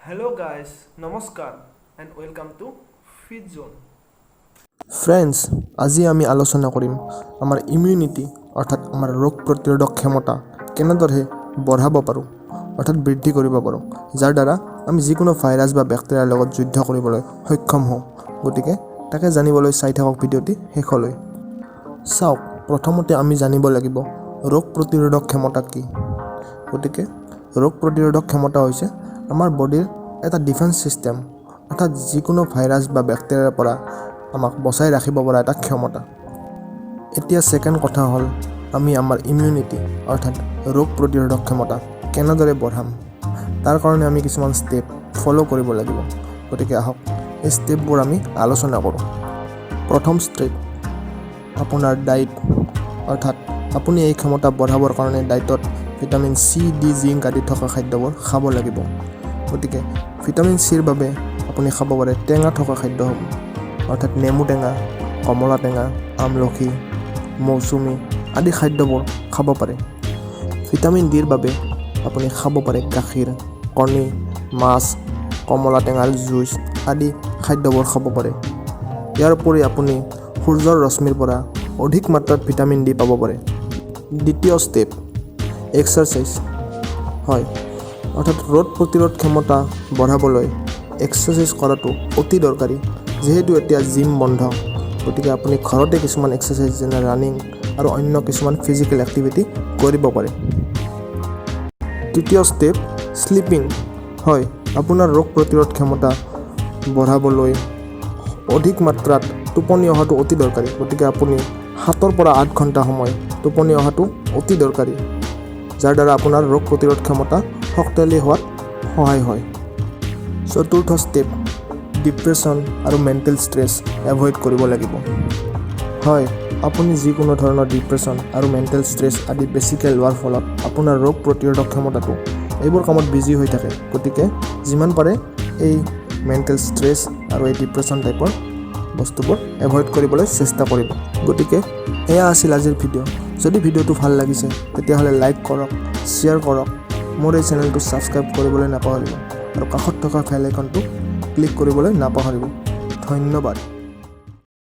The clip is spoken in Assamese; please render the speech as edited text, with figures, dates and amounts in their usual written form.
Hello guys, Namaskar and welcome to Fit Zone. Friends, আজি আমি আলোচনা কৰিম আমাৰ ইমিউনিটি অৰ্থাৎ আমাৰ ৰোগ প্ৰতিৰোধক ক্ষমতা কেনেদৰে বঢ়াব পাৰোঁ অৰ্থাৎ বৃদ্ধি কৰিব পাৰোঁ, যাৰ দ্বাৰা আমি যিকোনো ভাইৰাছ বা বেক্টেৰিয়াৰ লগত যুদ্ধ কৰিবলৈ সক্ষম হওঁ। গতিকে তাকে জানিবলৈ চাই থাকক ভিডিঅ'টি শেষলৈ। চাওক, প্ৰথমতে আমি জানিব লাগিব ৰোগ প্ৰতিৰোধক ক্ষমতা কি। গতিকে ৰোগ প্ৰতিৰোধক ক্ষমতা হৈছে আমাৰ বডিৰ এটা ডিফেন্স ছিষ্টেম, অৰ্থাৎ যিকোনো ভাইৰাছ বা বেক্টেৰিয়াৰ পৰা আমাক বচাই ৰাখিব পৰা এটা ক্ষমতা। এতিয়া ছেকেণ্ড কথা হ'ল আমি আমাৰ ইমিউনিটি অৰ্থাৎ ৰোগ প্ৰতিৰোধক ক্ষমতা কেনেদৰে বঢ়াম, তাৰ কাৰণে আমি কিছুমান ষ্টেপ ফ'ল' কৰিব লাগিব। গতিকে আহক এই ষ্টেপবোৰ আমি আলোচনা কৰোঁ। প্ৰথম ষ্টেপ আপোনাৰ ডায়েট, অৰ্থাৎ আপুনি এই ক্ষমতা বঢ়াবৰ কাৰণে ডায়েটত ভিটামিন চি, ডি, জিংক আদি থকা খাদ্যবোৰ খাব লাগিব। গতিকে ভিটামিন চিৰ বাবে আপুনি খাব পাৰে টেঙা থকা খাদ্যসমূহ, অৰ্থাৎ নেমু টেঙা, কমলা টেঙা, আমলখি, মৌচুমী আদি খাদ্যবোৰ খাব পাৰে। ভিটামিন ডিৰ বাবে আপুনি খাব পাৰে গাখীৰ, কণী, মাছ, কমলা টেঙাৰ জুইচ আদি খাদ্যবোৰ খাব পাৰে। ইয়াৰ উপৰি আপুনি সূৰ্যৰ ৰশ্মিৰ পৰা অধিক মাত্ৰাত ভিটামিন ডি পাব পাৰে। দ্বিতীয় ষ্টেপ এক্সাৰচাইজ হয়, অৰ্থাৎ ৰোগ প্ৰতিৰোধ ক্ষমতা বঢ়াবলৈ এক্সাৰচাইজ কৰাটো অতি দৰকাৰী। যিহেতু এতিয়া জিম বন্ধ, গতিকে আপুনি ঘৰতে কিছুমান এক্সাৰচাইজ যেনে ৰানিং আৰু অন্য কিছুমান ফিজিকেল এক্টিভিটি কৰিব পাৰে। তৃতীয় ষ্টেপ শ্লিপিং হয়, আপোনাৰ ৰোগ প্ৰতিৰোধ ক্ষমতা বঢ়াবলৈ অধিক মাত্ৰাত টোপনি অহাটো অতি দৰকাৰী। গতিকে আপুনি 7 পৰা 8 ঘণ্টা সময় টোপনি অহাটো অতি দৰকাৰী, যাৰ দ্বাৰা আপোনাৰ ৰোগ প্ৰতিৰোধ ক্ষমতা শক্তিশালী হোৱাত সহায় হয়। চতুৰ্থ ষ্টেপ ডিপ্ৰেশ্যন আৰু মেণ্টেল ষ্ট্ৰেছ এভইড কৰিব লাগিব। হয়, আপুনি যিকোনো ধৰণৰ ডিপ্ৰেশ্যন আৰু মেণ্টেল ষ্ট্ৰেছ আদি বেছিকৈ লোৱাৰ ফলত আপোনাৰ ৰোগ প্ৰতিৰোধক ক্ষমতাটো এইবোৰ কামত বিজি হৈ থাকে। গতিকে যিমান পাৰে এই মেণ্টেল ষ্ট্ৰেছ আৰু এই ডিপ্ৰেশ্যন টাইপৰ বস্তুবোৰ এভইড কৰিবলৈ চেষ্টা কৰিব। গতিকে এয়া আছিল আজিৰ ভিডিঅ'। যদি ভিডিঅ'টো ভাল লাগিছে তেতিয়াহ'লে লাইক কৰক, শ্বেয়াৰ কৰক, মোৰ এই চেনেলটো ছাবস্ক্ৰাইব কৰিবলৈ নাপাহৰিব আৰু কাষত থকা বেল আইকনটো ক্লিক কৰিবলৈ নাপাহৰিব। ধন্যবাদ।